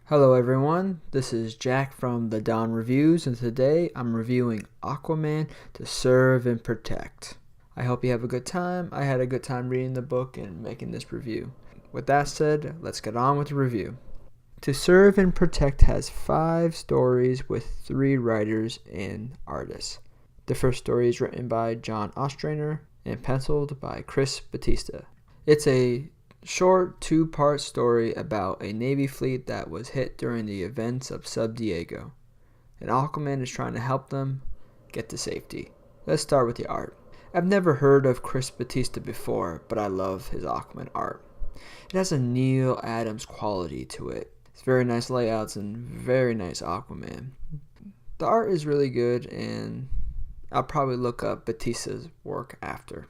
Hello everyone, this is Jack from the Dawn Reviews, and today I'm reviewing Aquaman to Serve and Protect. I hope you have a good time. I had a good time reading the book and making this review. With that said, let's get on with the review. To Serve and Protect has 5 stories with 3 writers and artists. The first story is written by John Ostrander and penciled by Chris Batista. It's a short 2-part story about a Navy fleet that was hit during the events of Sub Diego, and Aquaman is trying to help them get to safety. Let's start with the art. I've never heard of Chris Batista before, but I love his Aquaman art. It has a Neil Adams quality to it. It's very nice layouts and very nice Aquaman. The art is really good, and I'll probably look up Batista's work after.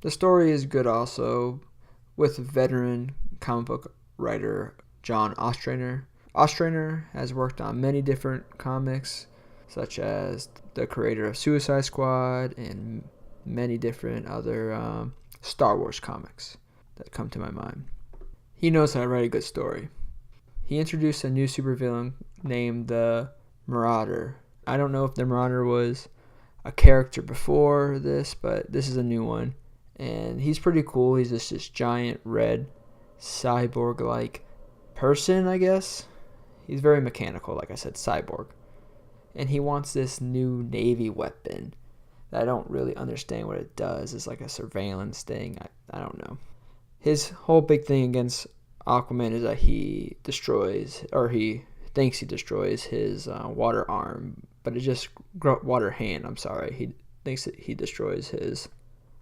The story is good also, with veteran comic book writer John Ostrander. Ostrander has worked on many different comics, such as the creator of Suicide Squad and many different other Star Wars comics that come to my mind. He knows how to write a good story. He introduced a new supervillain named the Marauder. I don't know if the Marauder was a character before this, but this is a new one. And he's pretty cool. He's just this giant red cyborg-like person, I guess. He's very mechanical, like I said, cyborg. And he wants this new Navy weapon that I don't really understand what it does. It's like a surveillance thing. I don't know. His whole big thing against Aquaman is that he destroys, or he thinks he destroys his water arm. But it just, water hand, I'm sorry. He thinks that he destroys his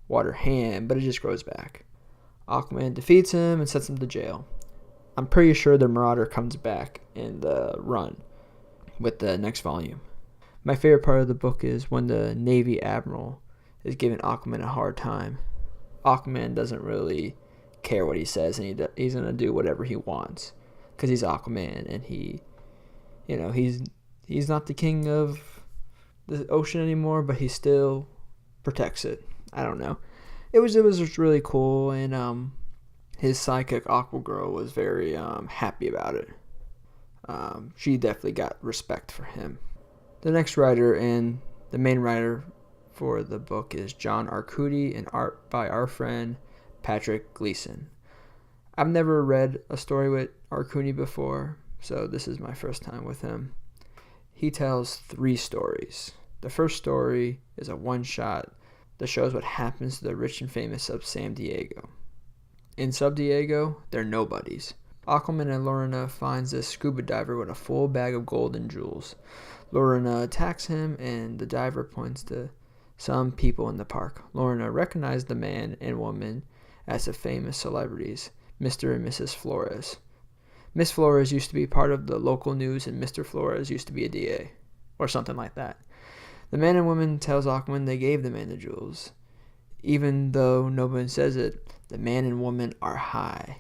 water hand, but it just grows back. Aquaman defeats him and sets him to jail. I'm pretty sure the Marauder comes back in the run with the next volume. My favorite part of the book is when the Navy Admiral is giving Aquaman a hard time. Aquaman doesn't really care what he says, and he's going to do whatever he wants because he's Aquaman, and he's not the king of the ocean anymore, but he still protects it. I don't know. It was just really cool, and his sidekick Aqua Girl was very happy about it. She definitely got respect for him. The next writer and the main writer for the book is John Arcudi, and art by our friend Patrick Gleason. I've never read a story with Arcudi before, so this is my first time with him. He tells 3 stories. The first story is a one-shot that shows what happens to the rich and famous of San Diego. In Sub Diego, they're nobodies. Aquaman and Lorna finds this scuba diver with a full bag of gold and jewels. Lorna attacks him, and the diver points to some people in the park. Lorna recognized the man and woman as the famous celebrities, Mr. and Mrs. Flores. Miss Flores used to be part of the local news, and Mr. Flores used to be a DA, or something like that. The man and woman tells Aquaman they gave the man the jewels. Even though no one says it, the man and woman are high.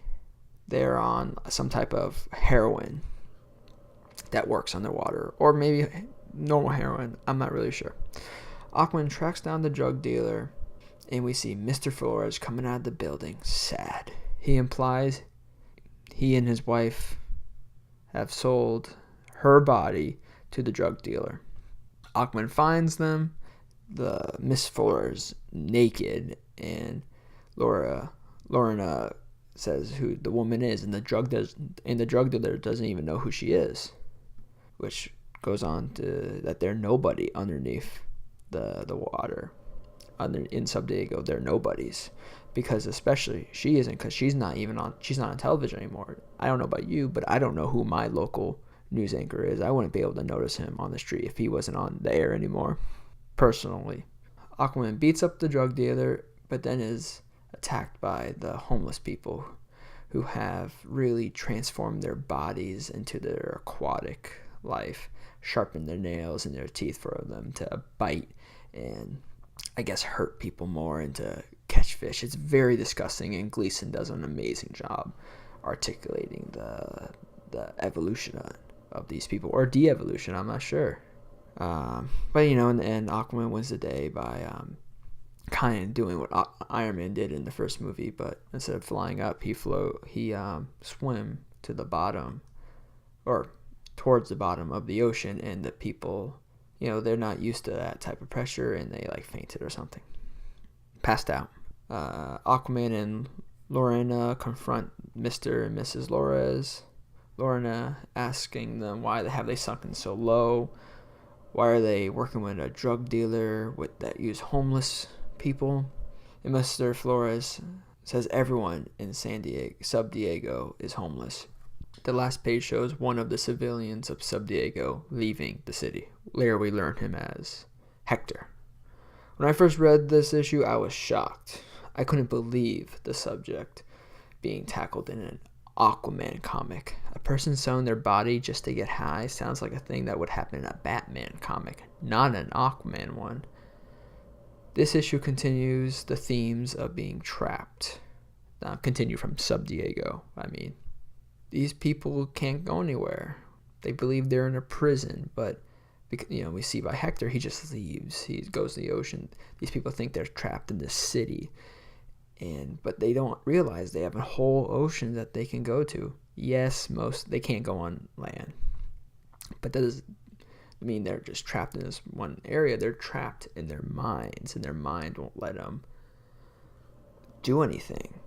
They're on some type of heroin that works underwater. Or maybe normal heroin. I'm not really sure. Aquaman tracks down the drug dealer, and we see Mr. Flores coming out of the building, sad. He implies he and his wife have sold her body to the drug dealer. Aquaman finds them, the Miss Flores naked, and Lorna says who the woman is, and the drug dealer doesn't even know who she is, which goes on to that they're nobody underneath the water. In Sub Diego, they're nobodies, because especially she isn't, because she's not on television anymore. I don't know about you, but I don't know who my local news anchor is. I wouldn't be able to notice him on the street if he wasn't on the air anymore, personally. Aquaman beats up the drug dealer, but then is attacked by the homeless people who have really transformed their bodies into their aquatic life, sharpened their nails and their teeth for them to bite and, I guess, hurt people more and to catch fish. It's very disgusting, and Gleason does an amazing job articulating the evolution of these people, or de-evolution, I'm not sure. But in the end, Aquaman wins the day by kind of doing what Iron Man did in the first movie, but instead of flying up, he swim to the bottom, or towards the bottom of the ocean, and the people, they're not used to that type of pressure, and they like fainted or something, passed out. Aquaman and Lorena confront Mr. and Mrs. Flores. Lorena asking them why have they sunken so low. Why are they working with a drug dealer that use homeless people? And Mr. Flores says everyone in Sub Diego is homeless. The last page shows one of the civilians of Sub Diego leaving the city. Later we learn him as Hector. When I first read this issue, I was shocked. I couldn't believe the subject being tackled in an Aquaman comic. A person selling their body just to get high sounds like a thing that would happen in a Batman comic, not an Aquaman one. This issue continues the themes of being trapped. Continue from Sub Diego. These people can't go anywhere. They believe they're in a prison, but we see by Hector, he just leaves. He goes to the ocean. These people think they're trapped in the city, but they don't realize they have a whole ocean that they can go to. Yes, they can't go on land, but that doesn't mean they're just trapped in this one area. They're trapped in their minds, and their mind won't let them do anything.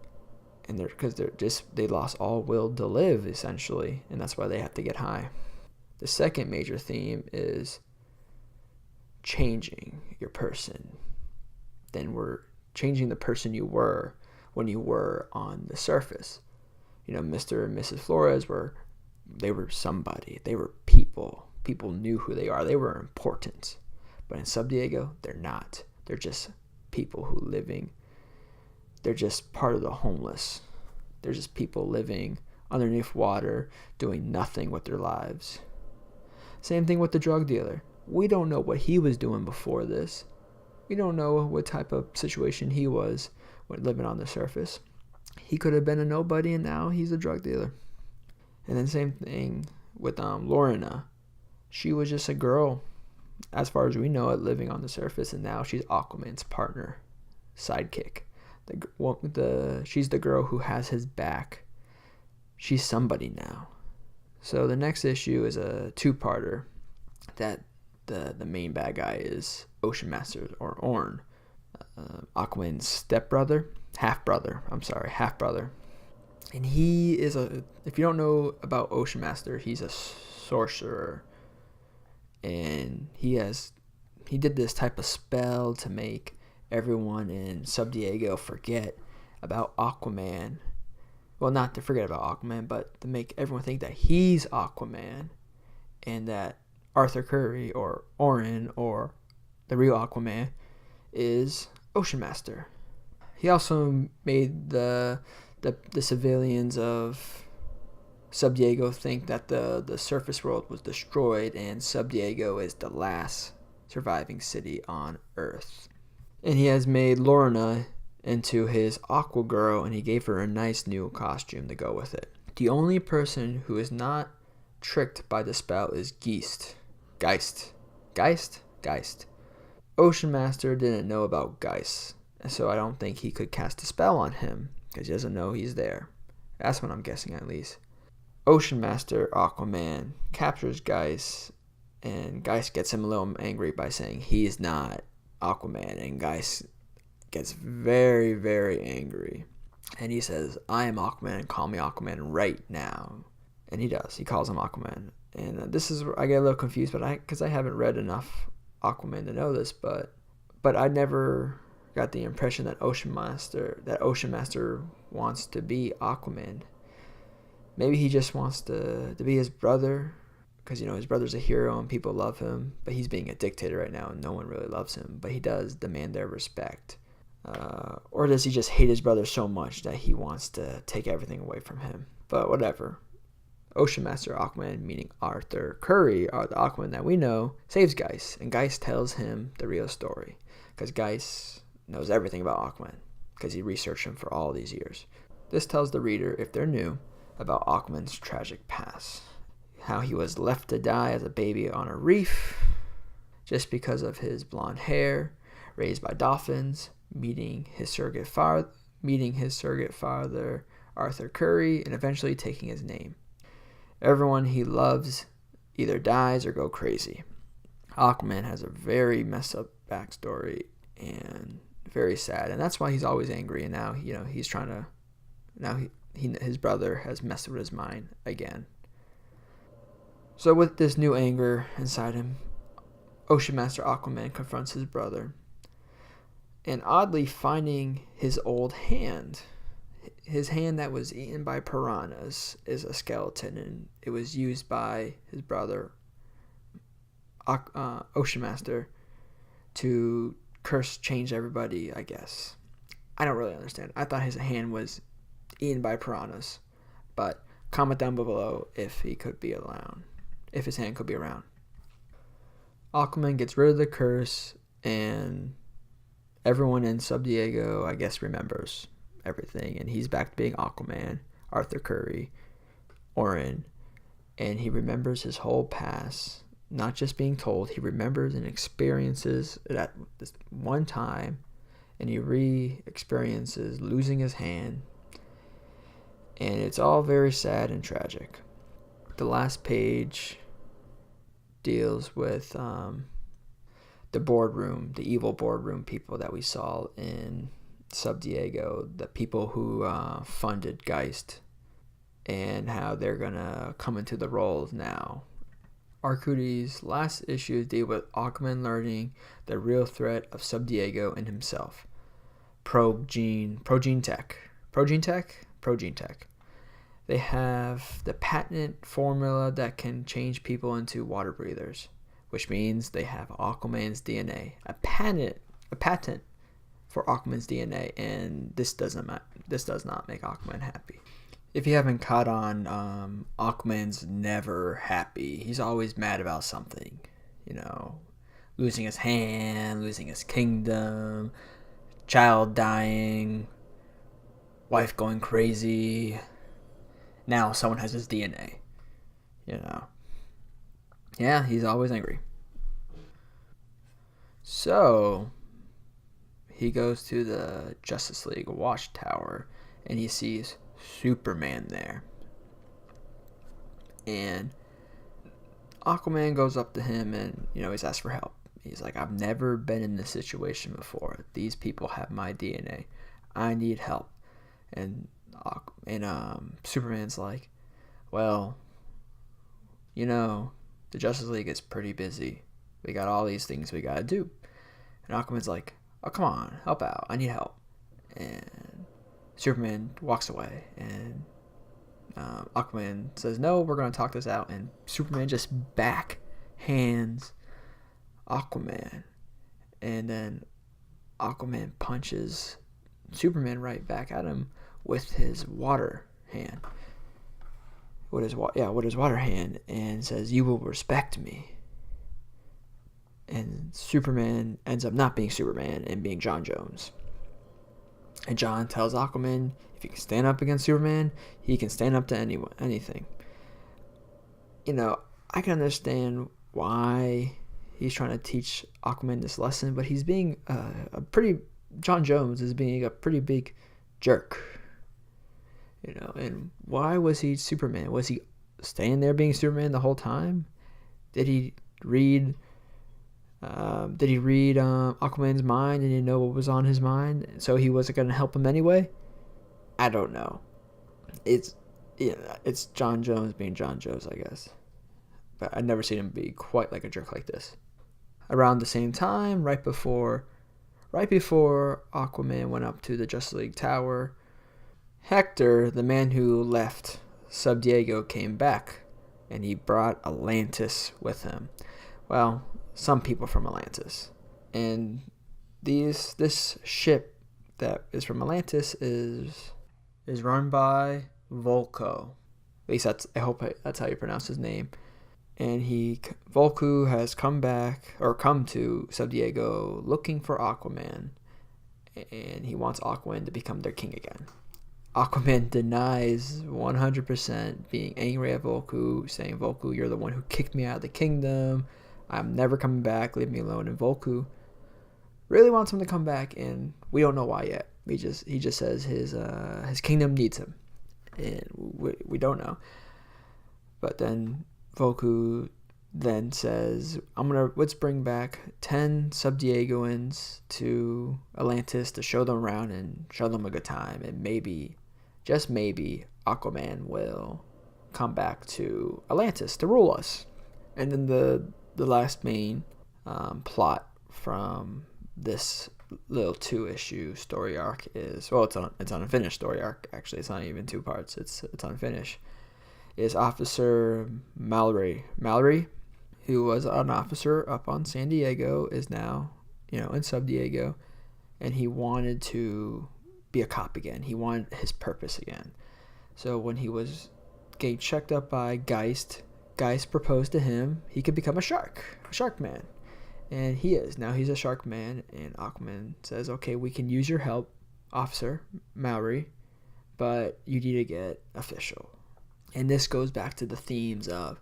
And because they lost all will to live, essentially, and that's why they have to get high. The second major theme is changing your person. Then we're changing the person you were when you were on the surface. Mr. and Mrs. Flores were somebody. They were people. People knew who they are. They were important. But in Sub Diego, they're not. They're just people they're just part of the homeless. They're just people living underneath water, doing nothing with their lives. Same thing with the drug dealer. We don't know what he was doing before this. We don't know what type of situation he was when living on the surface. He could have been a nobody, and now he's a drug dealer. And then same thing with Lorena. She was just a girl, as far as we know it, living on the surface, and now she's Aquaman's partner, sidekick. She's the girl who has his back. She's somebody now. So the next issue is a two-parter that the main bad guy is Ocean Master, or Orn, Aquaman's half-brother. And he is if you don't know about Ocean Master, he's a sorcerer. And he did this type of spell to make everyone in Sub Diego forget about Aquaman. Well, not to forget about Aquaman, but to make everyone think that he's Aquaman, and that Arthur Curry, or Orin, or the real Aquaman, is Ocean Master. He also made the civilians of Sub Diego think that the surface world was destroyed, and Sub Diego is the last surviving city on Earth. And he has made Lorena into his Aqua Girl, and he gave her a nice new costume to go with it. The only person who is not tricked by the spell is Geist. Ocean Master didn't know about Geist, so I don't think he could cast a spell on him, because he doesn't know he's there. That's what I'm guessing, at least. Ocean Master Aquaman captures Geist, and Geist gets him a little angry by saying he's not Aquaman, and Geist gets very, very angry, and he says, I am Aquaman, call me Aquaman right now. And he does. He calls him Aquaman. And this is where I get a little confused, because I haven't read enough Aquaman to know this, but I never got the impression that Ocean Master wants to be Aquaman. Maybe he just wants to be his brother, because his brother's a hero and people love him, but he's being a dictator right now and no one really loves him, but he does demand their respect. Or does he just hate his brother so much that he wants to take everything away from him? But whatever. Ocean Master Aquaman, meaning Arthur Curry, or the Aquaman that we know, saves Geist, and Geist tells him the real story, because Geist knows everything about Aquaman, because he researched him for all these years. This tells the reader, if they're new, about Aquaman's tragic past, how he was left to die as a baby on a reef, just because of his blonde hair, raised by dolphins, meeting his surrogate father Arthur Curry, and eventually taking his name. Everyone he loves either dies or go crazy. Aquaman has a very messed up backstory and very sad, and that's why he's always angry. And now, he's trying to. Now his brother has messed with his mind again. So with this new anger inside him, Ocean Master Aquaman confronts his brother, and oddly finding his old hand. His hand that was eaten by piranhas is a skeleton, and it was used by his brother, Ocean Master, to change everybody, I guess. I don't really understand. I thought his hand was eaten by piranhas, but comment down below if he could be around, if his hand could be around. Aquaman gets rid of the curse, and everyone in Sub Diego, I guess, remembers everything, and he's back to being Aquaman, Arthur Curry, Orin, and he remembers his whole past, not just being told. He remembers and experiences it at this one time, and he re-experiences losing his hand, and it's all very sad and tragic. The last page deals with the boardroom, the evil boardroom people that we saw in Sub Diego, the people who funded Geist, and how they're gonna come into the roles now. Arcudi's last issues deal with Aquaman learning the real threat of Sub Diego and himself. Progene Tech. They have the patent formula that can change people into water breathers, which means they have Aquaman's DNA. A patent for Aquaman's DNA, and this does not make Aquaman happy. If you haven't caught on, Aquaman's never happy. He's always mad about something. Losing his hand, losing his kingdom, child dying, wife going crazy. Now someone has his DNA. Yeah, he's always angry. So he goes to the Justice League watchtower, and he sees Superman there. And Aquaman goes up to him and, he's asked for help. He's like, I've never been in this situation before. These people have my DNA. I need help. And Superman's like, well, the Justice League is pretty busy. We got all these things we gotta do. And Aquaman's like, oh, come on, help out. I need help. And Superman walks away, and Aquaman says, no, we're going to talk this out. And Superman just backhands Aquaman. And then Aquaman punches Superman right back at him with his water hand. With his water hand, and says, you will respect me. And Superman ends up not being Superman and being John Jones. And John tells Aquaman, if he can stand up against Superman, he can stand up to anything. I can understand why he's trying to teach Aquaman this lesson, but he's being John Jones is being a pretty big jerk. And why was he Superman? Was he staying there being Superman the whole time? Did he read Aquaman's mind and he know what was on his mind, so he wasn't going to help him anyway? I don't know. It's John Jones being John Jones, I guess. But I've never seen him be quite like a jerk like this. Around the same time, right before Aquaman went up to the Justice League Tower, Hector, the man who left Sub Diego, came back, and he brought Atlantis with him. Well, some people from Atlantis. And this ship that is from Atlantis is run by Volko. At least I hope that's how you pronounce his name. And Volko has come to Sub Diego looking for Aquaman, and he wants Aquaman to become their king again. Aquaman denies 100%, being angry at Volko, saying, Volko, you're the one who kicked me out of the kingdom. I'm never coming back. Leave me alone. And Volko really wants him to come back, and we don't know why yet. He just says his kingdom needs him, and we don't know. But then Voku then says, let's bring back 10 Sub Diegoans to Atlantis to show them around and show them a good time, and maybe, just maybe, Aquaman will come back to Atlantis to rule us. And then the last main plot from this little 2-issue story arc is, well, it's an unfinished story arc, actually. It's not even 2 parts, it's unfinished, is Officer Mallory, who was an officer up on San Diego, is now, in Sub Diego, and he wanted to be a cop again. He wanted his purpose again. So when he was getting checked up by Geist proposed to him he could become a shark man. And he is. Now he's a shark man, and Aquaman says, okay, we can use your help, Officer Mallory, but you need to get official. And this goes back to the themes of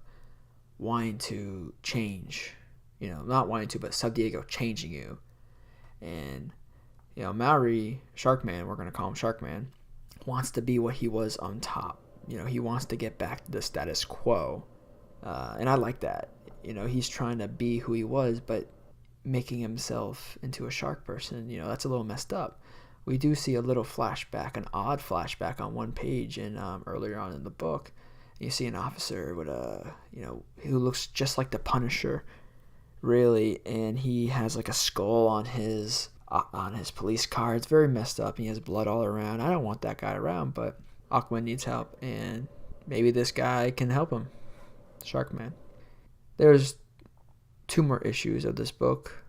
wanting to change, not wanting to, but Sub Diego changing you. And, Mallory, Sharkman, we're going to call him Sharkman, wants to be what he was on top. He wants to get back to the status quo. And I like that. He's trying to be who he was, but making himself into a shark person, that's a little messed up. We do see a little flashback, an odd flashback on one page in earlier on in the book. You see an officer with who looks just like the Punisher, really, and he has like a skull on his police car. It's very messed up. He has blood all around. I don't want that guy around, but Aquaman needs help, and maybe this guy can help him, Sharkman. There's 2 more issues of this book.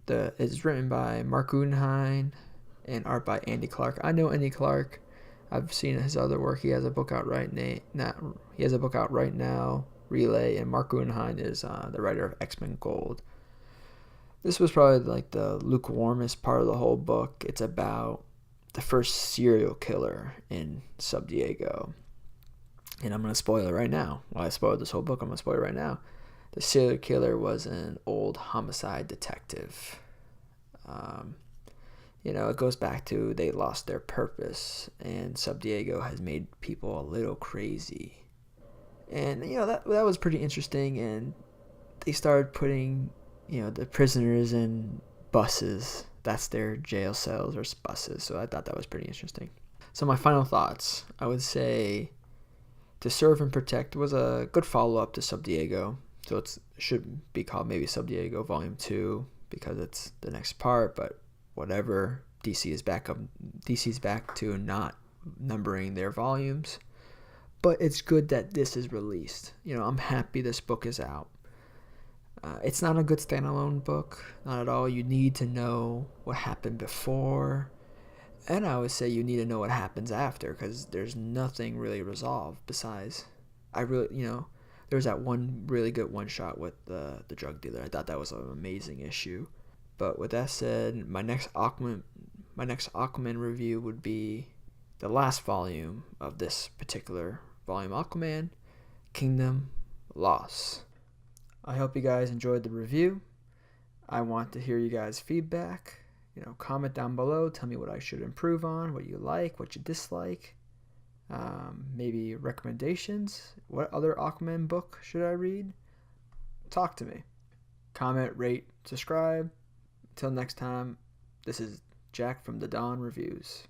It's written by Mark Guggenheim and art by Andy Clark. I know Andy Clark. I've seen his other work. He has a book out right now, Relay, and Mark Guggenheim is the writer of X-Men Gold. This was probably like the lukewarmest part of the whole book. It's about the first serial killer in Sub Diego. And I'm going to spoil it right now. Well, I spoiled this whole book. I'm going to spoil it right now. The serial killer was an old homicide detective. It goes back to they lost their purpose, and Sub Diego has made people a little crazy. And, that was pretty interesting, and they started putting, the prisoners in buses. That's their jail cells or buses, so I thought that was pretty interesting. So my final thoughts, I would say To Serve and Protect was a good follow-up to Sub Diego, so it should be called maybe Sub Diego Volume 2 because it's the next part, but whatever. DC's back to not numbering their volumes, but it's good that this is released. I'm happy this book is out. It's not a good standalone book, not at all. You need to know what happened before, and I would say you need to know what happens after, because there's nothing really resolved besides, there's that one really good one shot with the drug dealer. I thought that was an amazing issue. But with that said, my next Aquaman review would be the last volume of this particular volume, Aquaman, Kingdom Loss. I hope you guys enjoyed the review. I want to hear you guys' feedback. Comment down below. Tell me what I should improve on, what you like, what you dislike. Maybe recommendations. What other Aquaman book should I read? Talk to me. Comment, rate, subscribe. Until next time, this is Jack from the Dawn Reviews.